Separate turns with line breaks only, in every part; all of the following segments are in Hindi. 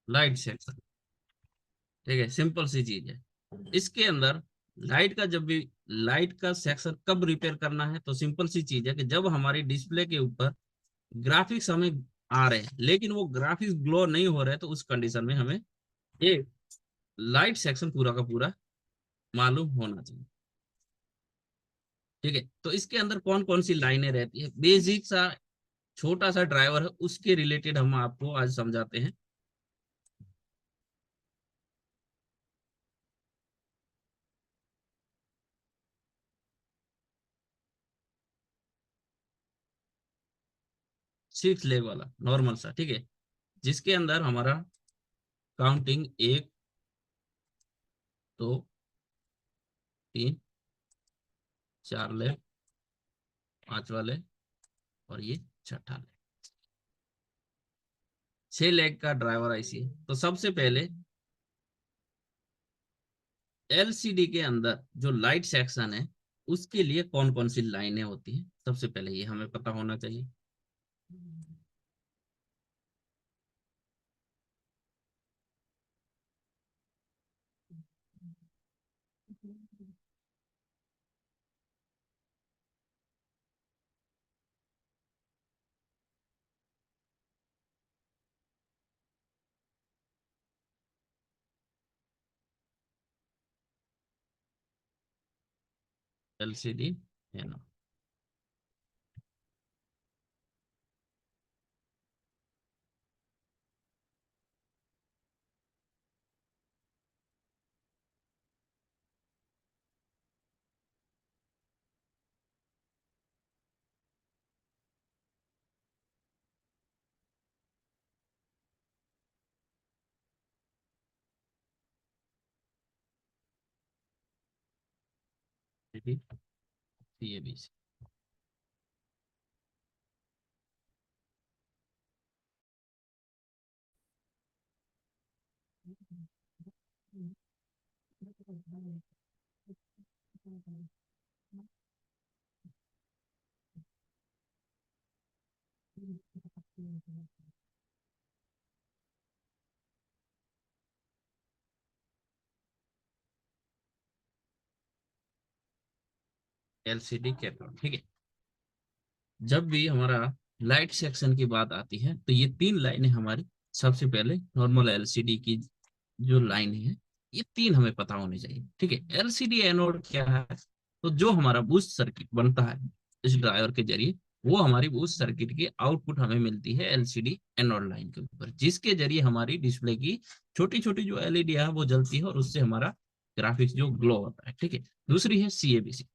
Light section. ठीक है, सिंपल सी चीज है। इसके अंदर लाइट का जब भी लाइट का सेक्शन कब रिपेयर करना है, तो सिंपल सी चीज है कि जब हमारी डिस्प्ले के ऊपर ग्राफिक्स हमें आ रहे हैं लेकिन वो ग्राफिक्स ग्लो नहीं हो रहे, तो उस कंडीशन में हमें ये लाइट सेक्शन पूरा का पूरा मालूम होना चाहिए। ठीक है, तो इसके अंदर कौन कौन सी लाइनें रहती है, बेसिक सा छोटा सा ड्राइवर है, उसके रिलेटेड हम आपको आज समझाते हैं। 6 लेग वाला नॉर्मल सा, ठीक है, जिसके अंदर हमारा काउंटिंग 1 2 3 4 लेग, 5वां लेग, और ये छठा लेग। 6 लेग का ड्राइवर आईसी है। तो सबसे पहले एलसीडी के अंदर जो लाइट सेक्शन है उसके लिए कौन कौन सी लाइनें होती हैं, सबसे पहले ये हमें पता होना चाहिए। एलसीडी है ना। सीएबीसी। एलसीडी कैथोड, ठीक है। जब भी हमारा लाइट सेक्शन की बात आती है तो ये 3 लाइनें हमारी, सबसे पहले नॉर्मल एलसीडी की जो लाइन है, ये 3 हमें पता होनी चाहिए। ठीक है, एलसीडी एनोड क्या है, तो जो हमारा बूस्ट सर्किट बनता है इस ड्राइवर के जरिए, वो हमारी बूस्ट सर्किट की आउटपुट हमें मिलती है एलसीडी एनोड लाइन के ऊपर, जिसके जरिए हमारी डिस्प्ले की छोटी छोटी जो एलईडी है वो जलती है और उससे हमारा ग्राफिक्स जो ग्लो होता है। ठीक है, दूसरी है सीएबीसी।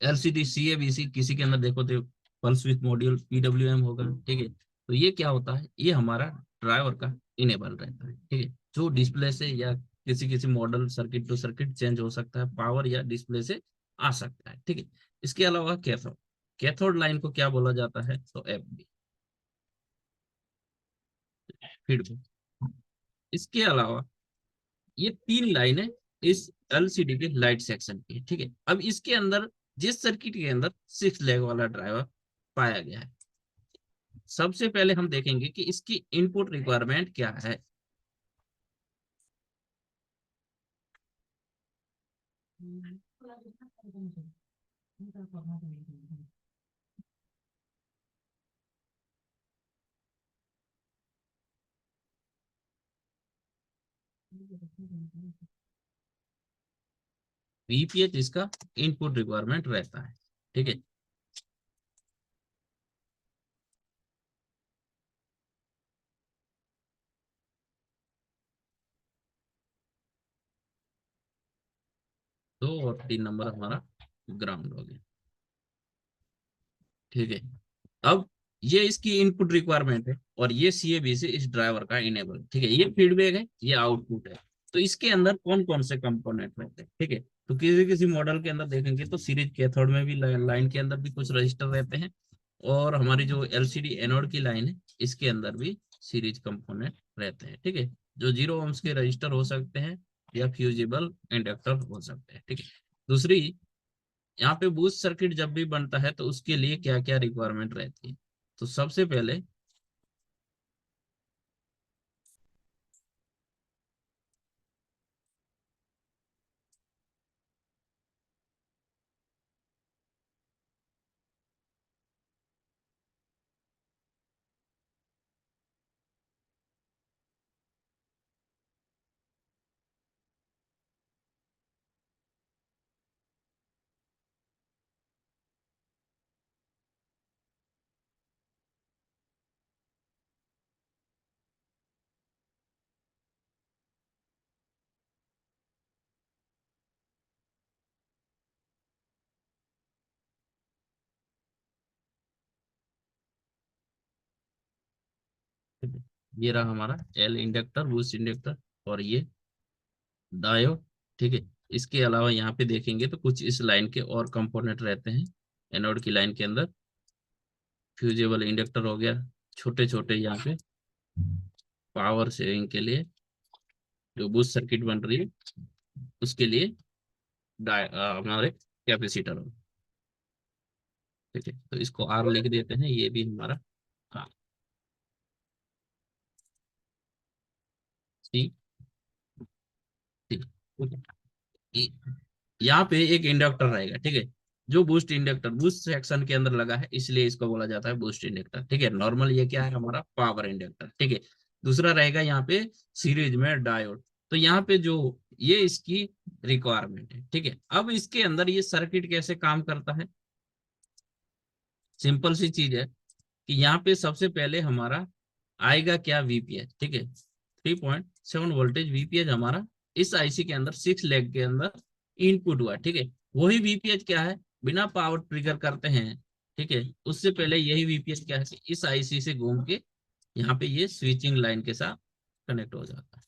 एलसीडी सीएबीसी किसी के अंदर देखो तो पल्स विथ मॉड्यूल पीडब्ल्यूएम होगा। ठीक है, तो ये क्या होता है, ये हमारा ड्राइवर का इनेबल रहता है। ठीक है, जो डिस्प्ले से या किसी किसी model circuit to circuit change हो सकता है, पावर या डिस्प्ले से आ सकता है। ठीक है, इसके अलावा कैथोड, कैथोड लाइन को क्या बोला जाता है, तो एफबी, फीडबैक। इसके अलावा ये 3 लाइनें इस एलसीडी के लाइट सेक्शन की है। ठीक है, अब इसके अंदर जिस सर्किट के अंदर 6 लेग वाला ड्राइवर पाया गया है, सबसे पहले हम देखेंगे कि इसकी इनपुट रिक्वायरमेंट क्या है। वीपीएच इसका इनपुट रिक्वायरमेंट रहता है। ठीक है, दो और 3 नंबर हमारा ग्राउंड हो गया। ठीक है, अब ये इसकी इनपुट रिक्वायरमेंट है और ये सीएबी से इस ड्राइवर का इनेबल। ठीक है, ये फीडबैक है, ये आउटपुट है। तो इसके अंदर कौन कौन से कंपोनेंट रहते हैं। ठीक है, तो किसी किसी मॉडल के अंदर देखेंगे तो सीरीज कैथोड में भी लाइन के अंदर भी कुछ रजिस्टर रहते हैं, और हमारी जो एलसीडी एनोड की लाइन है इसके अंदर भी सीरीज कंपोनेंट रहते हैं। ठीक है, जो 0 ohms के रजिस्टर हो सकते हैं या फ्यूजिबल इंडक्टर हो सकते हैं। ठीक है, दूसरी, यहाँ पे बूस्ट सर्किट जब भी बनता है तो उसके लिए क्या क्या रिक्वायरमेंट रहती है, तो सबसे पहले ठीक है, ये रहा हमारा एल इंडक्टर, बूस्ट इंडक्टर, और ये डायोड। ठीक है, इसके अलावा यहाँ पे देखेंगे तो कुछ इस लाइन के और कंपोनेंट रहते हैं एनोड की लाइन के अंदर। फ्यूजेबल इंडक्टर हो गया, छोटे छोटे यहाँ पे पावर सेविंग के लिए जो बूस्ट सर्किट बन रही है उसके लिए हमारे कैपेसिटर हो। ठीक है, तो इसको आर लिख देते हैं, ये भी हमारा हाँ सी सी। यहाँ पे एक इंडक्टर रहेगा, ठीक है, जो बूस्ट इंडक्टर बूस्ट सेक्शन के अंदर लगा है, इसलिए इसको बोला जाता है बूस्ट इंडक्टर। ठीक है, नॉर्मल ये क्या है हमारा पावर इंडक्टर। ठीक है, दूसरा रहेगा यहाँ पे सीरीज में डायोड। तो यहाँ पे जो ये इसकी रिक्वायरमेंट है। ठीक है, अब इसके अंदर ये सर्किट कैसे काम करता है, सिंपल सी चीज है कि यहाँ पे सबसे पहले हमारा आएगा क्या वीपीएच। ठीक है, 3.7 वोल्टेज वीपीएच हमारा इस आईसी के अंदर 6 लेग के अंदर इनपुट हुआ। ठीक है, वही वीपीएच क्या है, बिना पावर ट्रिगर करते हैं। ठीक है, उससे पहले यही वीपीएच क्या है कि इस आईसी से घूम के यहाँ पे ये स्विचिंग लाइन के साथ कनेक्ट हो जाता है।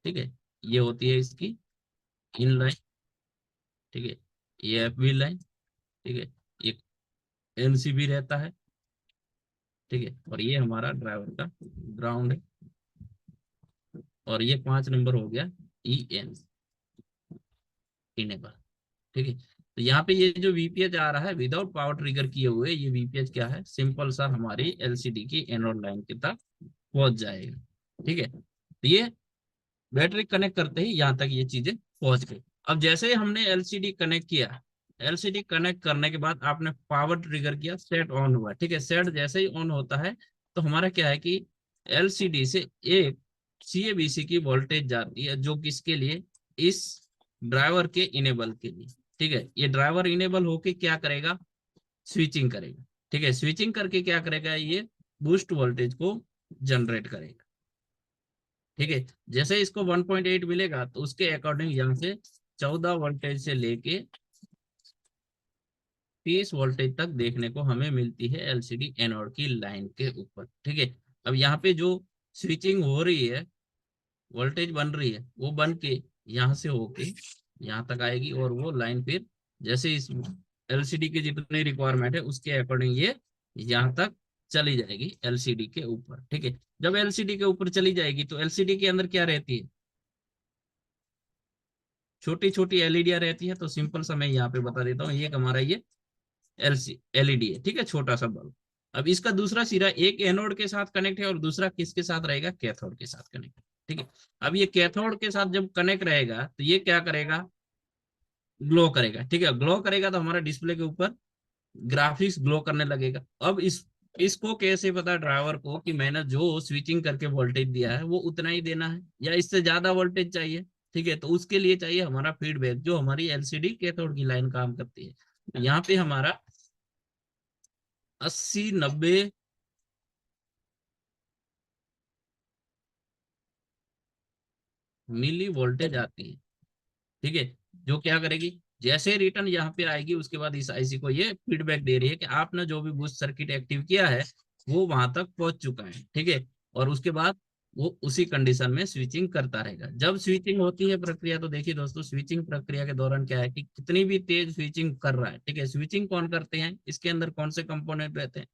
ठीक है, ये होती है इसकी इन लाइन। ठीक है, ये एफबी लाइन। ठीक है, ये एनसीबी रहता है। ठीक है, और ये हमारा ड्राइवर का ग्राउंड है, और ये 5 नंबर हो गया ई एन, इनेबल। ठीक है, तो यहाँ पे ये जो वीपीएच आ रहा है विदाउट पावर ट्रिगर किए हुए, ये वीपीएच क्या है, सिंपल सा हमारी एलसीडी की एनोड लाइन के तक पहुंच जाएगा। ठीक है, तो ये बैटरी कनेक्ट करते ही यहाँ तक ये चीजें पहुंच गई। अब जैसे ही हमने एलसीडी कनेक्ट किया, एलसीडी कनेक्ट करने के बाद आपने पावर ट्रिगर किया, सेट ऑन हुआ। ठीक है, सेट जैसे ही ऑन होता है तो हमारा क्या है कि एलसीडी से एक सीएबीसी की वोल्टेज जाती है, जो किसके लिए, इस ड्राइवर के इनेबल के लिए। ठीक है, ये ड्राइवर इनेबल होके क्या करेगा, स्विचिंग करेगा। ठीक है, स्विचिंग करके क्या करेगा, ये बूस्ट वोल्टेज को जनरेट करेगा। ठीक है, जैसे इसको 1.8 मिलेगा तो उसके अकॉर्डिंग यहाँ से 14 वोल्टेज से लेके 30 वोल्टेज तक देखने को हमें मिलती है एलसीडी एनोड की लाइन के ऊपर। ठीक है, अब यहाँ पे जो स्विचिंग हो रही है, वोल्टेज बन रही है, वो बन के यहाँ से होके यहाँ तक आएगी, और वो लाइन फिर जैसे इस एलसीडी की जितनी रिक्वायरमेंट है उसके अकॉर्डिंग ये यहाँ तक चली जाएगी एलसीडी के ऊपर। ठीक है, जब एलसीडी के ऊपर चली जाएगी तो एलसीडी के अंदर क्या रहती है, छोटी छोटी एलईडियां रहती है। तो सिंपल सा मैं यहाँ पे बता देता हूँ, ये हमारा ये एलसी एलईडी है। ठीक है, छोटा सा बल्ब। अब इसका दूसरा सिरा एक एनोड के साथ कनेक्ट है और दूसरा किसके साथ रहेगा, कैथोड के साथ कनेक्ट। ठीक है, अब ये कैथोड के साथ जब कनेक्ट रहेगा तो ये क्या करेगा, ग्लो करेगा। ठीक है, ग्लो करेगा तो हमारा डिस्प्ले के ऊपर ग्राफिक्स ग्लो करने लगेगा। अब इसको कैसे पता ड्राइवर को कि मैंने जो स्विचिंग करके वोल्टेज दिया है वो उतना ही देना है या इससे ज्यादा वोल्टेज चाहिए। ठीक है, तो उसके लिए चाहिए हमारा फीडबैक, जो हमारी एलसीडी कैथोड की लाइन काम करती है। तो यहाँ पे हमारा 80 90 मिली वोल्टेज आती है। ठीक है, जो क्या करेगी, जैसे रिटर्न यहाँ पे आएगी उसके बाद इस आईसी को ये फीडबैक दे रही है कि आपने जो भी बूस्ट सर्किट एक्टिव किया है वो वहां तक पहुंच चुका है। ठीक है, और उसके बाद वो उसी कंडीशन में स्विचिंग करता रहेगा। जब स्विचिंग होती है प्रक्रिया, तो देखिए दोस्तों, स्विचिंग प्रक्रिया के दौरान क्या है कि कितनी भी तेज स्विचिंग कर रहा है। ठीक है, स्विचिंग कौन करते हैं, इसके अंदर कौन से कंपोनेंट रहते हैं,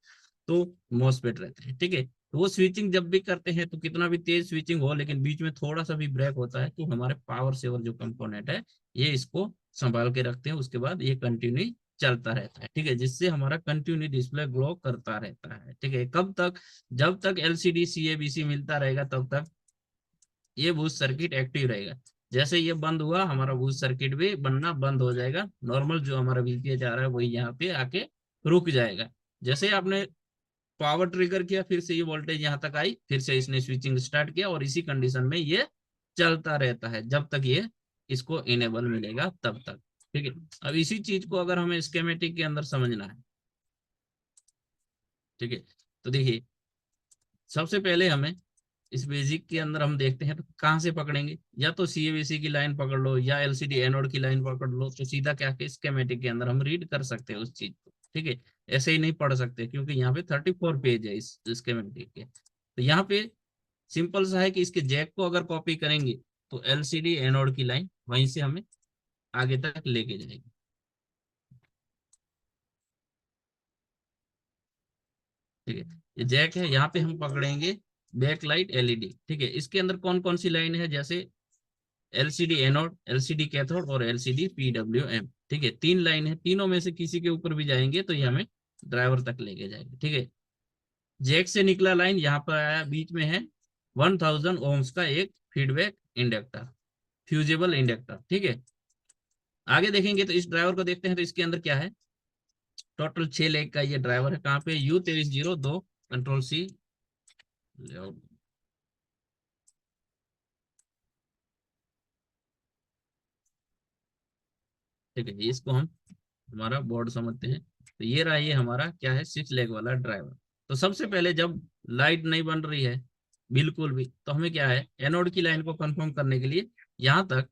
तो मॉसफेट रहते हैं। ठीक है, तो वो स्विचिंग जब भी करते हैं तो कितना भी तेज स्विचिंग हो लेकिन बीच में थोड़ा सा भी ब्रेक होता है तो हमारे पावर सेवर जो कंपोनेंट है ये इसको संभाल के रखते हैं। उसके बाद ये कंटिन्यू चलता रहता है। ठीक है, जिससे हमारा कंटिन्यू डिस्प्ले ग्लो करता रहता है। ठीक है, कब तक, जब तक एलसीडी सीएबीसी मिलता रहेगा तब तक ये बूस्ट सर्किट एक्टिव रहेगा। जैसे ये बंद हुआ, हमारा बूस्ट सर्किट भी बनना बंद हो जाएगा। नॉर्मल जो हमारा वीपीएच आ रहा है वही यहाँ पे आके रुक जाएगा। जैसे आपने पावर ट्रिगर किया, फिर से ये वोल्टेज यहाँ तक आई, फिर से इसने स्विचिंग स्टार्ट किया, और इसी कंडीशन में ये चलता रहता है जब तक ये इसको इनेबल मिलेगा तब तक। ठीक है, अब इसी चीज को अगर हमें स्केमेटिक के अंदर समझना है, ठीक है, तो देखिए सबसे पहले हमें इस बेसिक के अंदर हम देखते हैं तो कहाँ से पकड़ेंगे, या तो सीएबीसी की लाइन पकड़ लो या एलसीडी एनोड की लाइन पकड़ लो, तो सीधा क्या के स्केमेटिक के अंदर हम रीड कर सकते हैं उस चीज को। ठीक है, ऐसे ही नहीं पढ़ सकते क्योंकि यहाँ पे 34 पेज है इस स्केमेटिक के। तो यहाँ पे सिंपल सा है कि इसके जैक को अगर कॉपी करेंगे तो एलसीडी एनोड की लाइन वहीं से हमें आगे तक लेके जाएगी। ठीक है, ये जैक है, यहाँ पे हम पकड़ेंगे बैक लाइट एलईडी। ठीक है, इसके अंदर कौन कौन सी लाइन है, जैसे एलसीडी एनोड, एलसीडी कैथोड और एलसीडी पीडब्ल्यूएम। ठीक है, तीन लाइन है, तीनों में से किसी के ऊपर भी जाएंगे तो ये हमें ड्राइवर तक लेके जाएंगे। ठीक है, जैक से निकला लाइन यहाँ पर आया, बीच में है 1000 ओम्स का एक फीडबैक इंडक्टर, फ्यूजेबल इंडक्टर। ठीक है, आगे देखेंगे तो इस ड्राइवर को देखते हैं तो इसके अंदर क्या है। टोटल 6 लेग का ये ड्राइवर है। कहाँ पे, U2302 कंट्रोल सी। ठीक है, इसको हम हमारा बोर्ड समझते हैं। तो ये रहा, ये हमारा क्या है, 6 लेग वाला ड्राइवर। तो सबसे पहले जब लाइट नहीं बन रही है बिल्कुल भी, तो हमें क्या है, एनोड की लाइन को कंफर्म करने के लिए यहाँ तक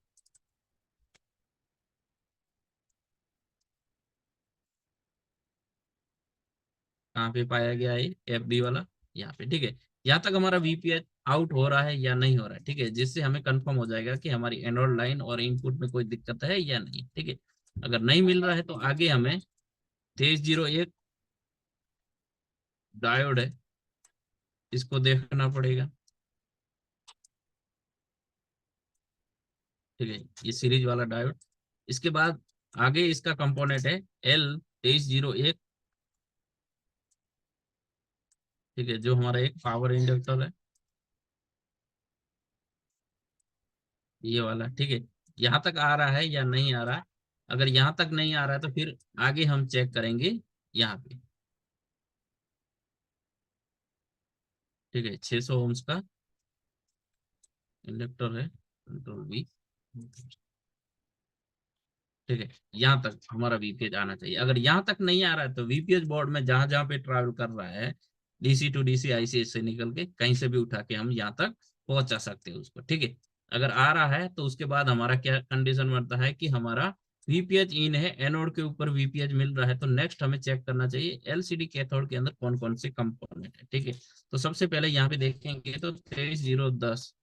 कहाँ पे पाया गया है, FB वाला, यहाँ पे। ठीक है, यहाँ तक हमारा VPH आउट हो रहा है या नहीं हो रहा है। ठीक है, जिससे हमें कंफर्म हो जाएगा कि हमारी एनोड लाइन और इनपुट में कोई दिक्कत है या नहीं। ठीक है, अगर नहीं मिल रहा है तो आगे हमें 2301 डायोड है, इसको देखना पड़ेगा। ठीक है, ये सीरीज वाला डायोड। इसके बाद आगे इसका कंपोनेंट है L2301। ठीक है, जो हमारा एक पावर इंडक्टर है, ये वाला। ठीक है, यहाँ तक आ रहा है या नहीं आ रहा है। अगर यहाँ तक नहीं आ रहा है तो फिर आगे हम चेक करेंगे यहाँ पे। ठीक है, 600 ओम्स का इंडक्टर है, कंट्रोल V। ठीक है, यहाँ तक हमारा VPH आना चाहिए। अगर यहाँ तक नहीं आ रहा है तो VPH बोर्ड में जहां जहां पे ट्रैवल कर रहा है, DC टू DC IC से निकल के कहीं से भी उठा के हम यहाँ तक पहुंचा सकते हैं उसको। ठीक है, अगर आ रहा है तो उसके बाद हमारा क्या कंडीशन बनता है कि हमारा VPH इन है, एनोड के ऊपर VPH मिल रहा है, तो नेक्स्ट हमें चेक करना चाहिए LCD कैथोड के अंदर कौन कौन से कंपोनेंट है। ठीक है, तो सबसे पहले यहाँ पे देखेंगे तो 23010।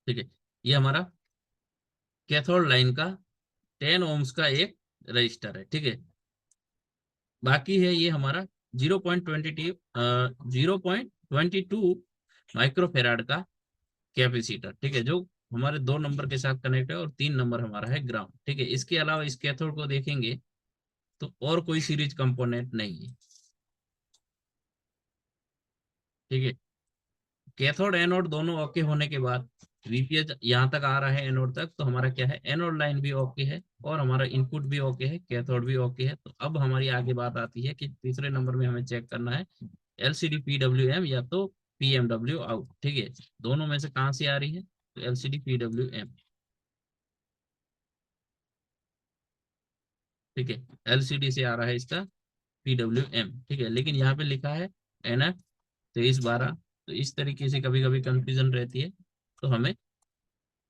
ठीक है, ये हमारा कैथोड लाइन का 10 ओम्स का एक रजिस्टर है। ठीक है, बाकी है ये हमारा 0.22 माइक्रोफेराड का कैपेसिटर। ठीक है, जो हमारे 2 नंबर के साथ कनेक्ट है और 3 नंबर हमारा है ग्राउंड। ठीक है, इसके अलावा इस कैथोड को देखेंगे तो और कोई सीरीज कंपोनेंट नहीं है। ठीक है, कैथोड एनोड दोनों ओके होने के बाद VPH यहाँ तक आ रहा है एनोड तक, तो हमारा क्या है, एनोड लाइन भी ओके है और हमारा इनपुट भी ओके है, कैथोड भी ओके है। तो अब हमारी आगे बात आती है कि तीसरे नंबर में हमें चेक करना है LCD PWM या तो PMW आउट। ठीक है, दोनों में से कहाँ से आ रही है, तो LCD PWM। ठीक है, LCD से आ रहा है इसका PWM। ठीक है, लेकिन यहाँ पे लिखा है NF2312। तो इस तरीके से कभी कभी कंफ्यूजन रहती है, तो हमें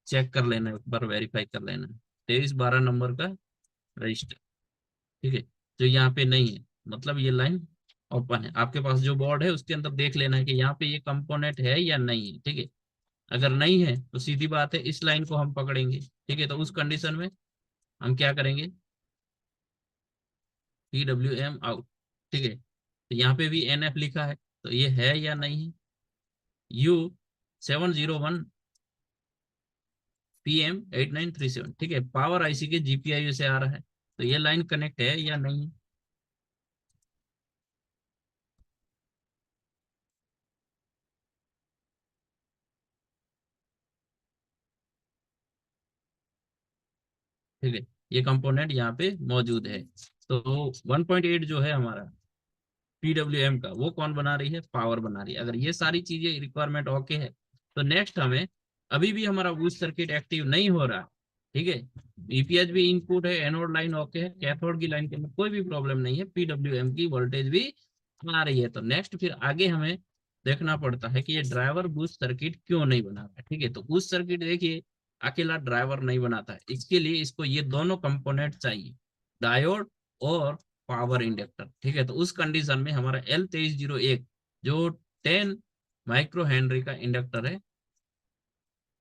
चेक कर लेना, एक बार वेरीफाई कर लेना। 2312 नंबर का रजिस्टर। ठीक है, जो यहाँ पे नहीं है, मतलब ये लाइन ओपन है। आपके पास जो बोर्ड है उसके अंदर देख लेना है कि यहाँ पे ये कंपोनेंट है या नहीं है। ठीक है, अगर नहीं है तो सीधी बात है, इस लाइन को हम पकड़ेंगे। ठीक है, तो उस कंडीशन में हम क्या करेंगे, PWM आउट। ठीक है, तो यहाँ पे भी NF लिखा है, तो ये है या नहीं है। U701 PM8937। ठीक है, पावर IC के GPIO से आ रहा है, तो ये लाइन कनेक्ट है या नहीं है। ठीक है, ये कंपोनेंट यहाँ पे मौजूद है। तो 1.8 जो है हमारा PWM का, वो कौन बना रही है, पावर बना रही है। अगर ये सारी चीजें रिक्वायरमेंट ओके है तो नेक्स्ट हमें, अभी भी हमारा बूस्ट सर्किट एक्टिव नहीं हो रहा। ठीक है, VPH भी इनपुट है, एनोड लाइन ओके है, कैथोड की लाइन के अंदर कोई भी प्रॉब्लम नहीं है, PWM की वोल्टेज भी आ रही है, तो नेक्स्ट फिर आगे हमें देखना पड़ता है कि ये ड्राइवर बूस्ट सर्किट क्यों नहीं बना रहा है। ठीक है, तो बूस्ट सर्किट देखिए अकेला ड्राइवर नहीं बनाता है, इसके लिए इसको ये दोनों कंपोनेंट चाहिए, डायोड और पावर इंडक्टर। ठीक है, तो उस कंडीशन में हमारा L2301 जो 10 माइक्रो हेनरी का इंडक्टर है,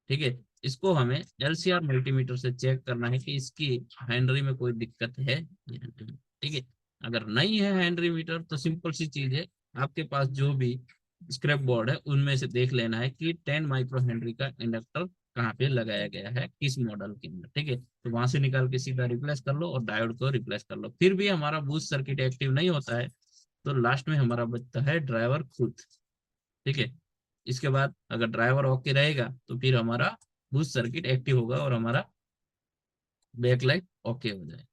ठीक है, इसको हमें एलसीआर मल्टीमीटर से चेक करना है कि इसकी हेनरी में कोई दिक्कत है या नहीं। ठीक है, अगर नहीं है हेनरी मीटर तो सिंपल सी चीज है, आपके पास जो भी स्क्रैप बोर्ड है उनमें से देख लेना है कि 10 माइक्रो हेनरी का इंडक्टर कहाँ पे लगाया गया है, किस मॉडल के अंदर। ठीक है, तो वहां से निकाल के सीधा रिप्लेस कर लो और डायोड को रिप्लेस कर लो। फिर भी हमारा बूस्ट सर्किट एक्टिव नहीं होता है, तो लास्ट में हमारा बचता है ड्राइवर खुद। ठीक है, इसके बाद अगर ड्राइवर ओके रहेगा तो फिर हमारा बूस्ट सर्किट एक्टिव होगा और हमारा बैकलाइट ओके हो जाएगा।